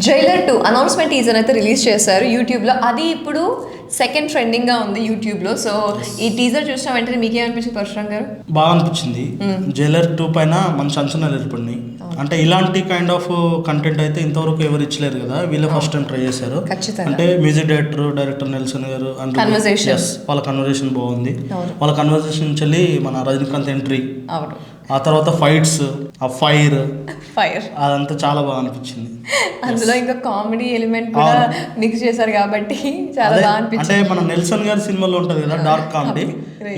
Jailer 2 announcement teaser అయితే release చేశారు యూట్యూబ్లో. అది ఇప్పుడు సెకండ్ ట్రెండింగ్గా ఉంది యూట్యూబ్లో. సో ఈ టీజర్ చూసిన వెంటనే మీకేమనిపించింది పరశురామ్ గారు? బాగా అనిపించింది. జైలర్ 2 పైన మంచి అంచనాలు ఏర్పడినాయి. అంటే ఇలాంటి కైండ్ ఆఫ్ కంటెంట్ అయితే ఇంతవరకు ఎవరు ఇచ్చలేరు కదా, వీళ్ళే ఫస్ట్ టైం ట్రై చేశారు. అంటే మ్యూజిక్ డైరెక్టర్ నెల్సన్ గారు అండ్ వాళ్ళ కన్వర్జేషన్ బాగుంది. వాళ్ళ కన్వర్జేషన్ నుంచి మన రజనీకాంత్ ఎంట్రీ, ఆ తర్వాత ఫైట్స్, ఆ ఫైర్ అదంతా చాలా బాగా అనిపించింది. అందులో ఇంకా కామెడీ ఎలిమెంట్ కూడా మిక్స్ చేశారు కాబట్టి చాలా బాగా అనిపించింది. అంటే మన నెల్సన్ గారి సినిమాలో ఉంటది కదా డార్క్ కామెడీ,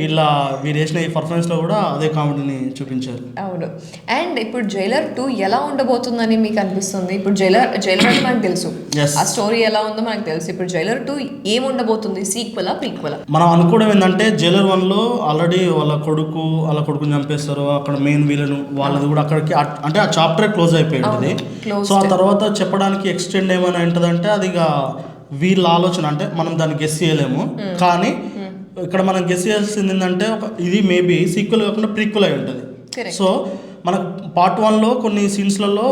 ఇలా వీరు వేసిన ఈ పర్ఫార్మెన్స్ లో కూడా అదే కామెడీని చూపించారు. అవును. అండ్ ఇప్పుడు జైలర్ 2 ఎలా ఉండబోతుందని మీకు అనిపిస్తుంది? ఇప్పుడు జైలర్ అంటే మనకు తెలుసు, ఆ స్టోరీ ఎలా ఉందో మనకు తెలుసు. ఇప్పుడు జైలర్ 2 ఏం ఉండబోతుంది? సీక్వెలా ప్రీక్వెలా? మనం అనుకోవడం ఏంటంటే జైలర్ 1 లో ఆల్రెడీ వాళ్ళ కొడుకుని చంపేస్తారు, అక్కడ మెయిన్ విలన్ వాళ్ళది కూడా అక్కడికి, అంటే ఆ చాప్టర్ క్లోజ్ అయిపోయింది. సో ఆ తర్వాత చెప్పడానికి ఎక్స్టెండ్ ఏమైనా ఉంటుందంటే అది ఇక వీళ్ళ ఆలోచన, అంటే మనం దాన్ని గెస్ చేయలేము. కానీ ఇక్కడ మనం గెస్ చేయాల్సింది ఏంటంటే ఇది మేబీ సీక్వెల్ కాకుండా ప్రీక్వెల్ అయి ఉంటుంది. సో మనకు పార్ట్ 1 కొన్ని సీన్స్లలో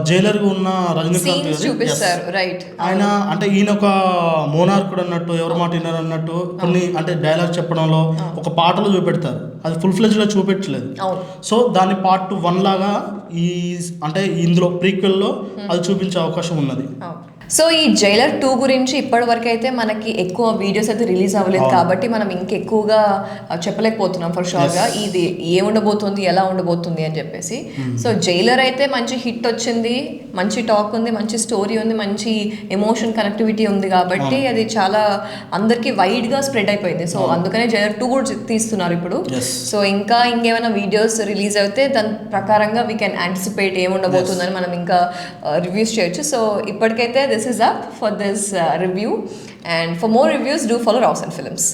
జైలర్ ఉన్న రజనీకాంత్ ఆయన, అంటే ఈయన ఒక మోనార్కుడు అన్నట్టు, ఎవరి మాట విన్నారు అన్నట్టు కొన్ని అంటే డైలాగ్ చెప్పడంలో ఒక పాటలో చూపెడతారు, అది ఫుల్ ఫ్లెజ్ లో చూపెట్టలేదు. సో దాన్ని పార్ట్ 1 లాగా ఈ అంటే ఇందులో ప్రీక్వెల్లో అది చూపించే అవకాశం ఉన్నది. సో ఈ జైలర్ 2 గురించి ఇప్పటి వరకు అయితే మనకి ఎక్కువ వీడియోస్ అయితే రిలీజ్ అవ్వలేదు కాబట్టి మనం ఇంకెక్కువగా చెప్పలేకపోతున్నాం ఫర్ షూర్గా ఇది ఏముండబోతుంది, ఎలా ఉండబోతుంది అని చెప్పేసి. సో జైలర్ అయితే మంచి హిట్ వచ్చింది, మంచి టాక్ ఉంది, మంచి స్టోరీ ఉంది, మంచి ఎమోషన్ కనెక్టివిటీ ఉంది కాబట్టి అది చాలా అందరికి వైడ్గా స్ప్రెడ్ అయిపోయింది. సో అందుకనే జైలర్ 2 కూడా తీస్తున్నారు ఇప్పుడు. సో ఇంకా ఇంకేమైనా వీడియోస్ రిలీజ్ అయితే దాని ప్రకారంగా వీ కెన్ యాంటిసిపేట్ ఏముండబోతుందని మనం ఇంకా రివ్యూస్ చేయొచ్చు. సో ఇప్పటికైతే this is up for this review, and for more reviews do follow Rouse and Films.